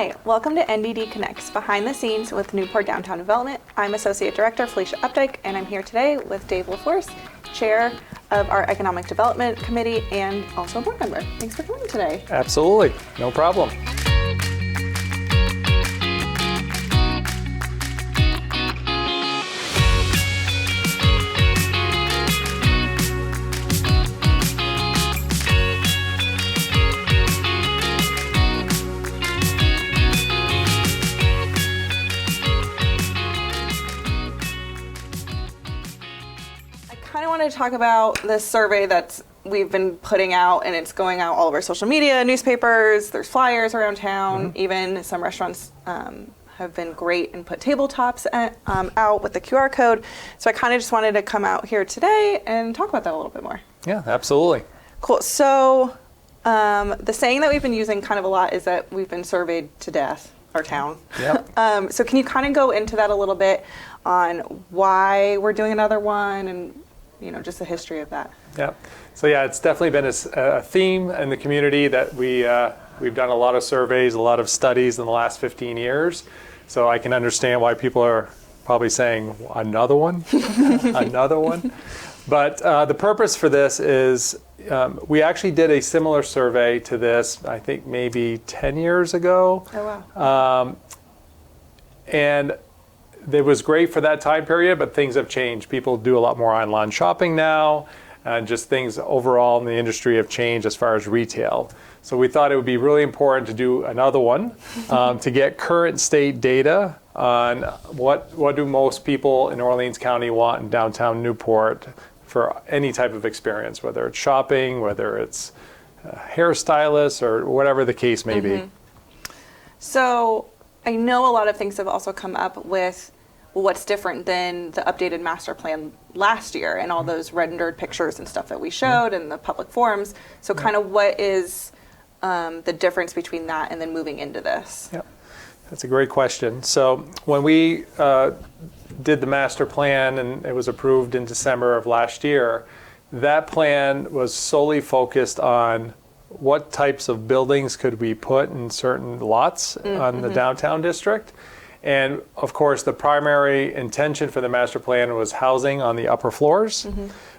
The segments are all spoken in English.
Hi, welcome to NDD Connects, behind the scenes with Newport Downtown Development. I'm Associate Director Felicia Updike, and I'm here today with Dave Laforce, Chair of our Economic Development Committee and also a board member. Thanks for coming today. Absolutely, no problem. I want to talk about this survey that we've been putting out, and it's going out all over social media, newspapers, there's flyers around town, even some restaurants have been great and put tabletops out with the QR code. So I kind of just wanted to come out here today and talk about that a little bit more. Yeah, absolutely. Cool. So the saying that we've been using kind of a lot is that we've been surveyed to death, our town. Yep. So can you kind of go into that a little bit on why we're doing another one and just the history of that? Yeah. So yeah, it's definitely been a theme in the community that we've done a lot of surveys, a lot of studies in the last 15 years. So I can understand why people are probably saying, another one? Another one? But the purpose for this is we actually did a similar survey to this, I think maybe 10 years ago. Oh, wow. And it was great for that time period, but things have changed. People do a lot more online shopping now, and just things overall in the industry have changed as far as retail. So we thought it would be really important to do another one to get current state data on what do most people in Orleans County want in downtown Newport for any type of experience, whether it's shopping, whether it's hairstylists, or whatever the case may be. So I know a lot of things have also come up with what's different than the updated master plan last year and all those rendered pictures and stuff that we showed and the public forums. So kind of what is the difference between that and then moving into this? Yeah, that's a great question. So when we did the master plan and it was approved in December of last year, that plan was solely focused on what types of buildings could we put in certain lots on the downtown district. And of course, the primary intention for the master plan was housing on the upper floors.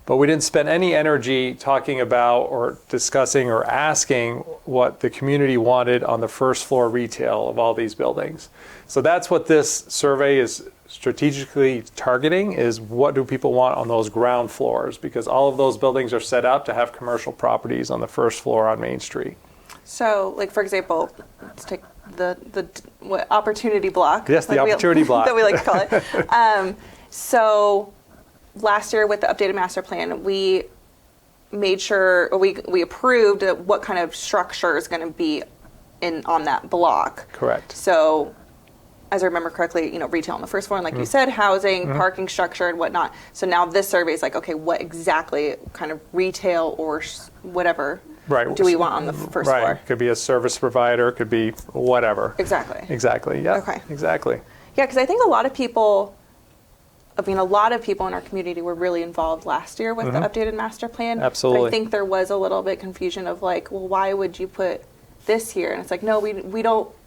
But we didn't spend any energy talking about or discussing or asking what the community wanted on the first floor retail of all these buildings. So that's what this survey is strategically targeting, is what do people want on those ground floors, because all of those buildings are set up to have commercial properties on the first floor on Main Street. So, like, for example, let's take the opportunity block. Yes, the opportunity block. That we like to call it. So last year with the updated master plan, we made sure, or we approved what kind of structure is going to be on that block. Correct. So, as I remember correctly, retail on the first floor, and like you said, housing, parking structure, and whatnot. So now this survey is like, okay, what exactly kind of retail or whatever do we want on the first floor? Could be a service provider, could be whatever. Exactly. Yeah. Okay. Exactly. Yeah, because I think a lot of people in our community were really involved last year with the updated master plan. Absolutely. But I think there was a little bit confusion of like, well, why would you put this here? And it's like, no,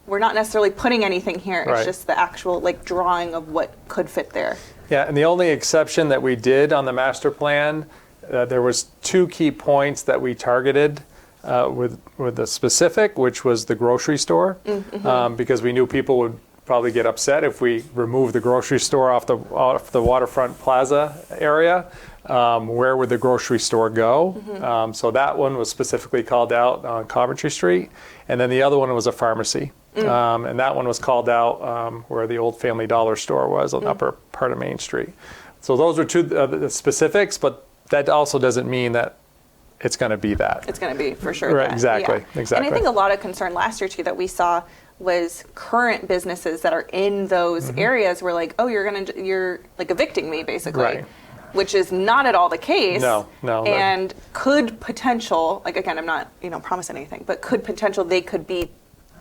we're not necessarily putting anything here. It's just the actual like drawing of what could fit there. Yeah, and the only exception that we did on the master plan, there was two key points that we targeted with the specific, which was the grocery store, because we knew people would probably get upset if we removed the grocery store off the waterfront plaza area. Where would the grocery store go? So that one was specifically called out on Coventry Street, and then the other one was a pharmacy. And that one was called out where the old Family Dollar store was on the upper part of Main Street. So those are two the specifics, but that also doesn't mean that it's going to be that. It's going to be for sure. Right, exactly. And I think a lot of concern last year too that we saw was current businesses that are in those areas were like, oh, you're like evicting me basically. Right. Which is not at all the case. No. And could potential, like again, I'm not promising anything, but they could be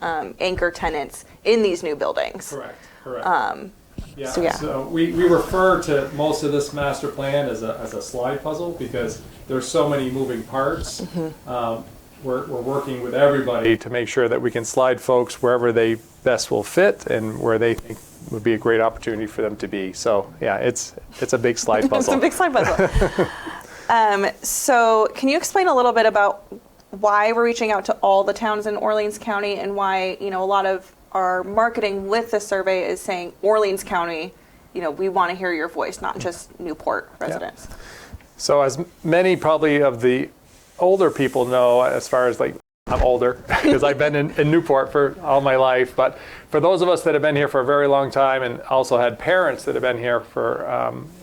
anchor tenants in these new buildings. Correct. So we refer to most of this master plan as a slide puzzle because there's so many moving parts. We're working with everybody to make sure that we can slide folks wherever they best will fit and where they think would be a great opportunity for them to be. So yeah, it's a big slide puzzle. It's a big slide puzzle. So can you explain a little bit about why we're reaching out to all the towns in Orleans County and why, a lot of our marketing with the survey is saying Orleans County, we want to hear your voice, not just Newport residents. Yeah. So as many probably of the older people know, as far as like, I'm older because I've been in Newport for all my life, but for those of us that have been here for a very long time and also had parents that have been here for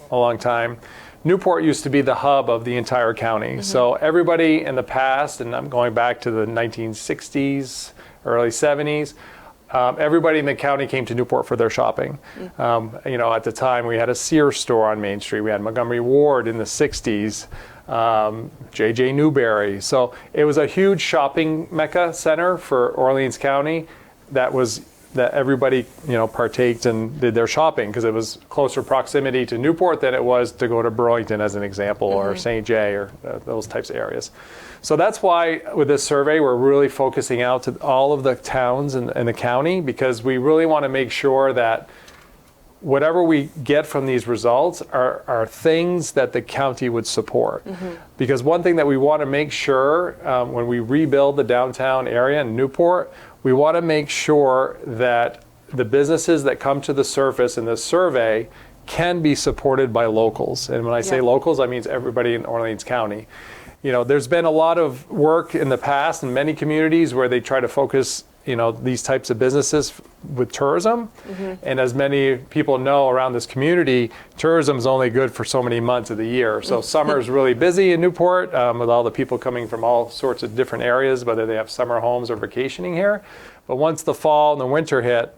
a long time, Newport used to be the hub of the entire county. Mm-hmm. So everybody in the past, and I'm going back to the 1960s, early 70s, everybody in the county came to Newport for their shopping. Mm-hmm. At the time we had a Sears store on Main Street. We had Montgomery Ward in the 60s. J.J. Newberry. So it was a huge shopping mecca center for Orleans County that everybody, partaked and did their shopping because it was closer proximity to Newport than it was to go to Burlington, as an example, mm-hmm. or St. J. or those types of areas. So that's why with this survey, we're really focusing out to all of the towns in the county because we really want to make sure that whatever we get from these results are things that the county would support. Mm-hmm. Because one thing that we want to make sure when we rebuild the downtown area in Newport, we want to make sure that the businesses that come to the surface in this survey can be supported by locals. And when I say locals, I mean everybody in Orleans County. There's been a lot of work in the past in many communities where they try to focus these types of businesses with tourism. Mm-hmm. And as many people know around this community, tourism is only good for so many months of the year. So summer is really busy in Newport with all the people coming from all sorts of different areas, whether they have summer homes or vacationing here. But once the fall and the winter hit,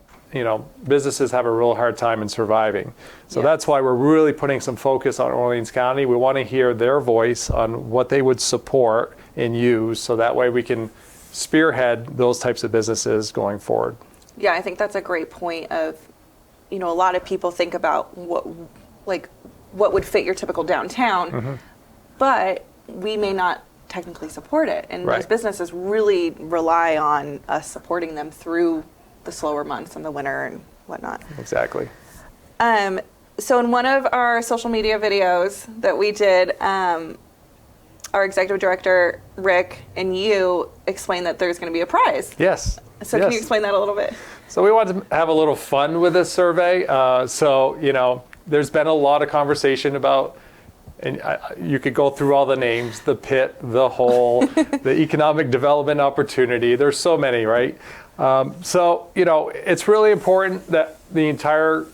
businesses have a real hard time in surviving. So that's why we're really putting some focus on Orleans County. We want to hear their voice on what they would support and use so that way we can spearhead those types of businesses going forward. Yeah, I think that's a great point of, a lot of people think about what would fit your typical downtown, mm-hmm. but we may not technically support it. And those businesses really rely on us supporting them through the slower months in the winter and whatnot. Exactly. So in one of our social media videos that we did, our executive director, Rick, and you explained that there's going to be a prize. Yes. So can you explain that a little bit? So we wanted to have a little fun with this survey. There's been a lot of conversation about, and you could go through all the names, the pit, the hole, the economic development opportunity. There's so many, right? It's really important that the entire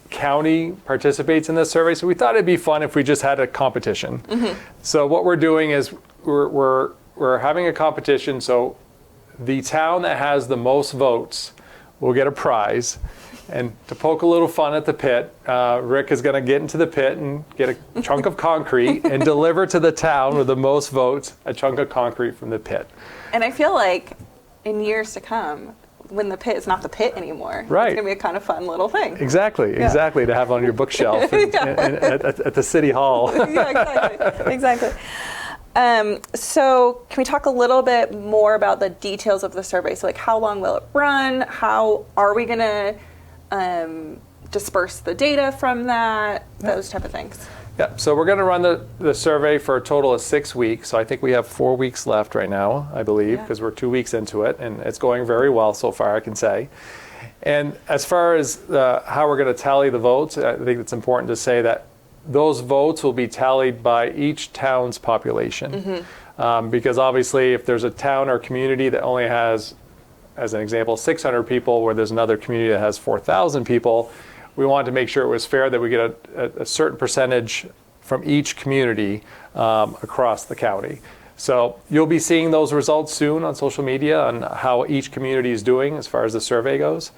county participates in this survey, so we thought it'd be fun if we just had a competition. Mm-hmm. So what we're doing is we're having a competition, so the town that has the most votes will get a prize. And to poke a little fun at the pit, Rick is going to get into the pit and get a chunk of concrete and deliver to the town with the most votes a chunk of concrete from the pit. And I feel like in years to come, when the pit is not the pit anymore, it's going to be a kind of fun little thing. Exactly, to have on your bookshelf at the city hall. Yeah, exactly. So can we talk a little bit more about the details of the survey? So how long will it run? How are we going to disperse the data from that? Those type of things. Yeah, so we're going to run the survey for a total of 6 weeks. So I think we have 4 weeks left right now, I believe, because we're 2 weeks into it, and it's going very well so far, I can say. And as far as how we're going to tally the votes, I think it's important to say that those votes will be tallied by each town's population. Mm-hmm. Because obviously, if there's a town or community that only has, as an example, 600 people, where there's another community that has 4,000 people, we wanted to make sure it was fair that we get a certain percentage from each community across the county. So you'll be seeing those results soon on social media on how each community is doing as far as the survey goes.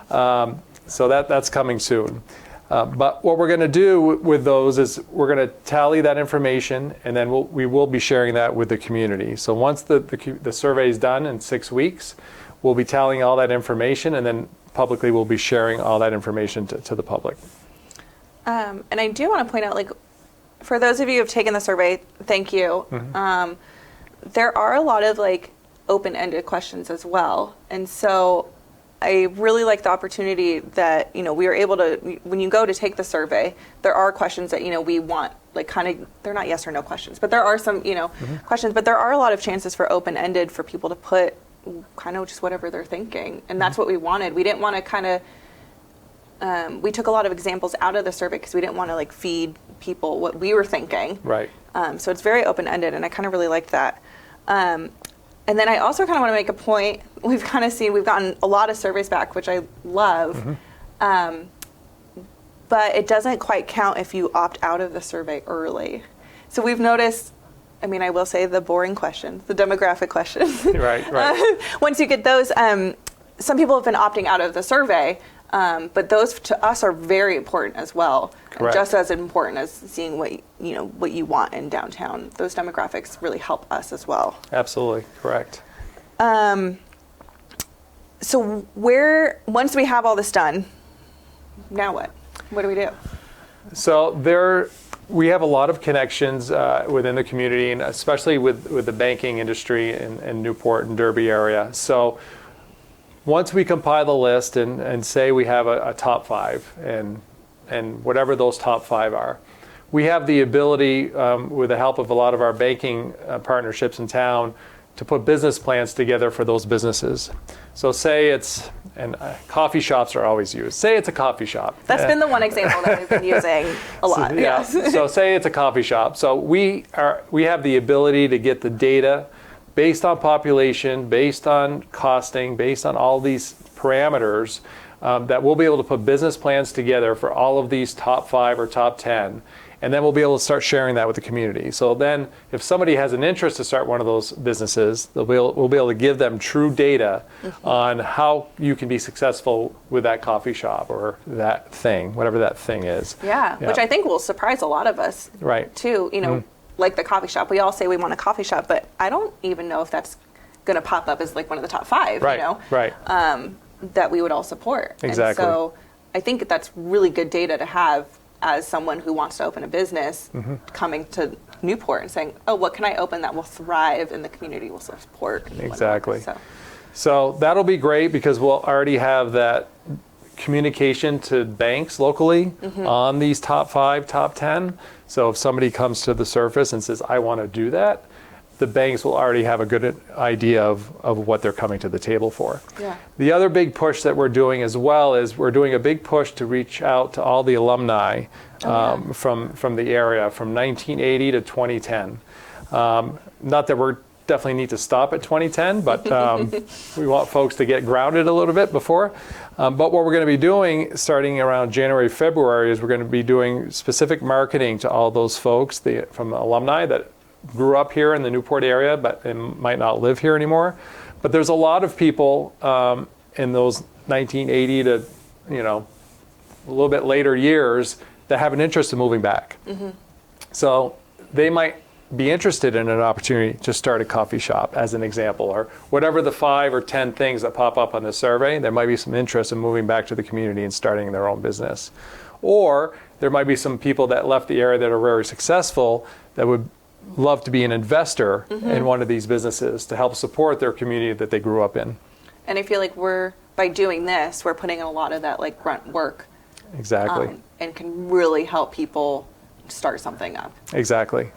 Mm-hmm. So that's coming soon. But what we're going to do with those is we're going to tally that information, and then we will be sharing that with the community. So once the survey is done in 6 weeks, we'll be tallying all that information, and then publicly we'll be sharing all that information to the public. And I do want to point out, for those of you who have taken the survey, thank you. Mm-hmm. There are a lot of open-ended questions as well. And so I really like the opportunity that, we are able to, when you go to take the survey, there are questions that, we want, like kind of, they're not yes or no questions, but there are some, questions, but there are a lot of chances for open-ended for people to put kind of just whatever they're thinking. And that's what we wanted. We didn't want to kind of, we took a lot of examples out of the survey because we didn't want to like feed people what we were thinking. Right. So it's very open-ended, and I kind of really liked that. And then I also kind of want to make a point. We've gotten a lot of surveys back, which I love. But it doesn't quite count if you opt out of the survey early. So we've noticed, I will say the boring questions, the demographic questions. Right. Once you get those, some people have been opting out of the survey, but those to us are very important as well. Correct. Just as important as seeing what you want in downtown. Those demographics really help us as well. Absolutely, correct. So once we have all this done, now what? What do we do? So we have a lot of connections within the community, and especially with the banking industry in Newport and Derby area. So once we compile the list and say we have a top 5 and whatever those top 5 are, we have the ability, with the help of a lot of our banking partnerships in town, to put business plans together for those businesses. So say it's, and coffee shops are always used. Say it's a coffee shop. That's been the one example that we've been using a lot. So say it's a coffee shop. So we have the ability to get the data based on population, based on costing, based on all these parameters, that we'll be able to put business plans together for all of these top 5 or top 10. And then we'll be able to start sharing that with the community. So then if somebody has an interest to start one of those businesses, we'll be able to give them true data on how you can be successful with that coffee shop or that thing, whatever that thing is. Yeah. Which I think will surprise a lot of us. Right. Too, like the coffee shop. We all say we want a coffee shop, but I don't even know if that's going to pop up as like one of the top 5, Right. That we would all support. Exactly. And so I think that's really good data to have as someone who wants to open a business coming to Newport and saying, oh, what can I open that will thrive and the community will support? Exactly. So that'll be great because we'll already have that communication to banks locally on these top 5, top 10. So if somebody comes to the surface and says, I want to do that, the banks will already have a good idea of what they're coming to the table for. Yeah. The other big push that we're doing as well is we're doing a big push to reach out to all the alumni from the area from 1980 to 2010. Not that we're definitely need to stop at 2010, but we want folks to get grounded a little bit before. But what we're going to be doing starting around January, February is we're going to be doing specific marketing to all those folks from alumni that grew up here in the Newport area, but might not live here anymore. But there's a lot of people in those 1980 to, a little bit later years that have an interest in moving back. So they might be interested in an opportunity to start a coffee shop, as an example, or whatever the 5 or 10 things that pop up on the survey. There might be some interest in moving back to the community and starting their own business. Or there might be some people that left the area that are very successful that would love to be an investor in one of these businesses to help support their community that they grew up in. And I feel like by doing this, we're putting in a lot of that like grunt work. Exactly. And can really help people start something up. Exactly.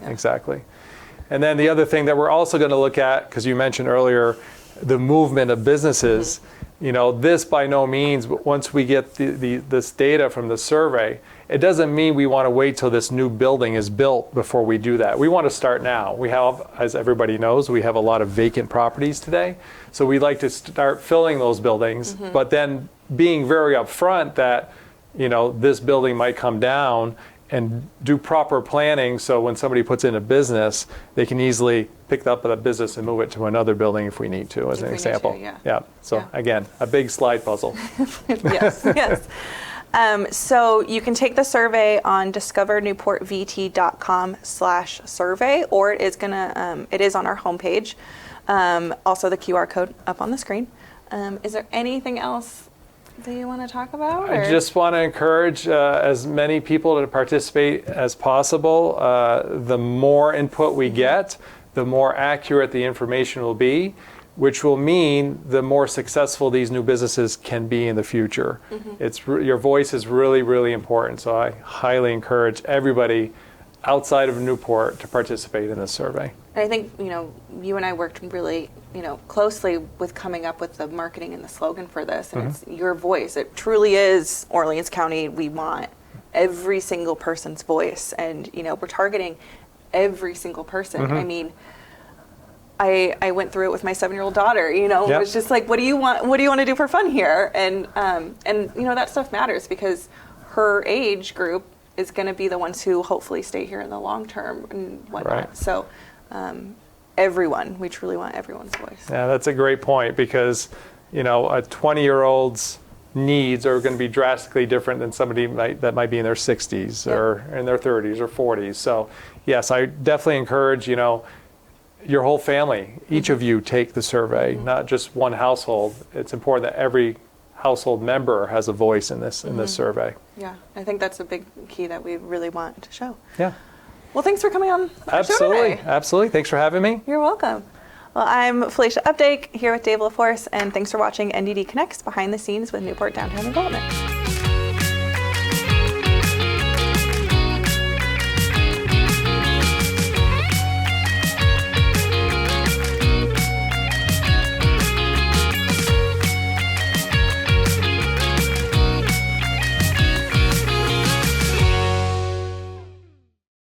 And then the other thing that we're also going to look at, because you mentioned earlier, the movement of businesses, this by no means, once we get this data from the survey, it doesn't mean we want to wait till this new building is built before we do that. We want to start now. We have, as everybody knows, we have a lot of vacant properties today. So we'd like to start filling those buildings, but then being very upfront that, this building might come down and do proper planning so when somebody puts in a business, they can easily pick up that business and move it to another building if we need to, as an example. So again, a big slide puzzle. Yes. So you can take the survey on discovernewportvt.com/survey, or it is on our homepage. Also the QR code up on the screen. Is there anything else that you want to talk about? I just want to encourage as many people to participate as possible. The more input we get, the more accurate the information will be. which will mean the more successful these new businesses can be in the future. Your voice is really, really important. So I highly encourage everybody outside of Newport to participate in this survey. And I think, you and I worked really, closely with coming up with the marketing and the slogan for this. And it's your voice. It truly is Orleans County. We want every single person's voice. And, we're targeting every single person. I mean, I went through it with my 7-year-old daughter, it was just like, what do you want to do for fun here? And that stuff matters because her age group is going to be the ones who hopefully stay here in the long term and whatnot. Right. So we truly want everyone's voice. Yeah, that's a great point because, a 20-year-old's needs are going to be drastically different than somebody that might be in their 60s or in their 30s or 40s. So, yes, I definitely encourage, your whole family, each of you take the survey, not just one household. It's important that every household member has a voice in this survey. Yeah, I think that's a big key that we really want to show. Yeah. Well, thanks for coming on our show today. Absolutely. Thanks for having me. You're welcome. Well, I'm Felicia Updike here with Dave Laforce, and thanks for watching NDD Connects Behind the Scenes with Newport Downtown Development.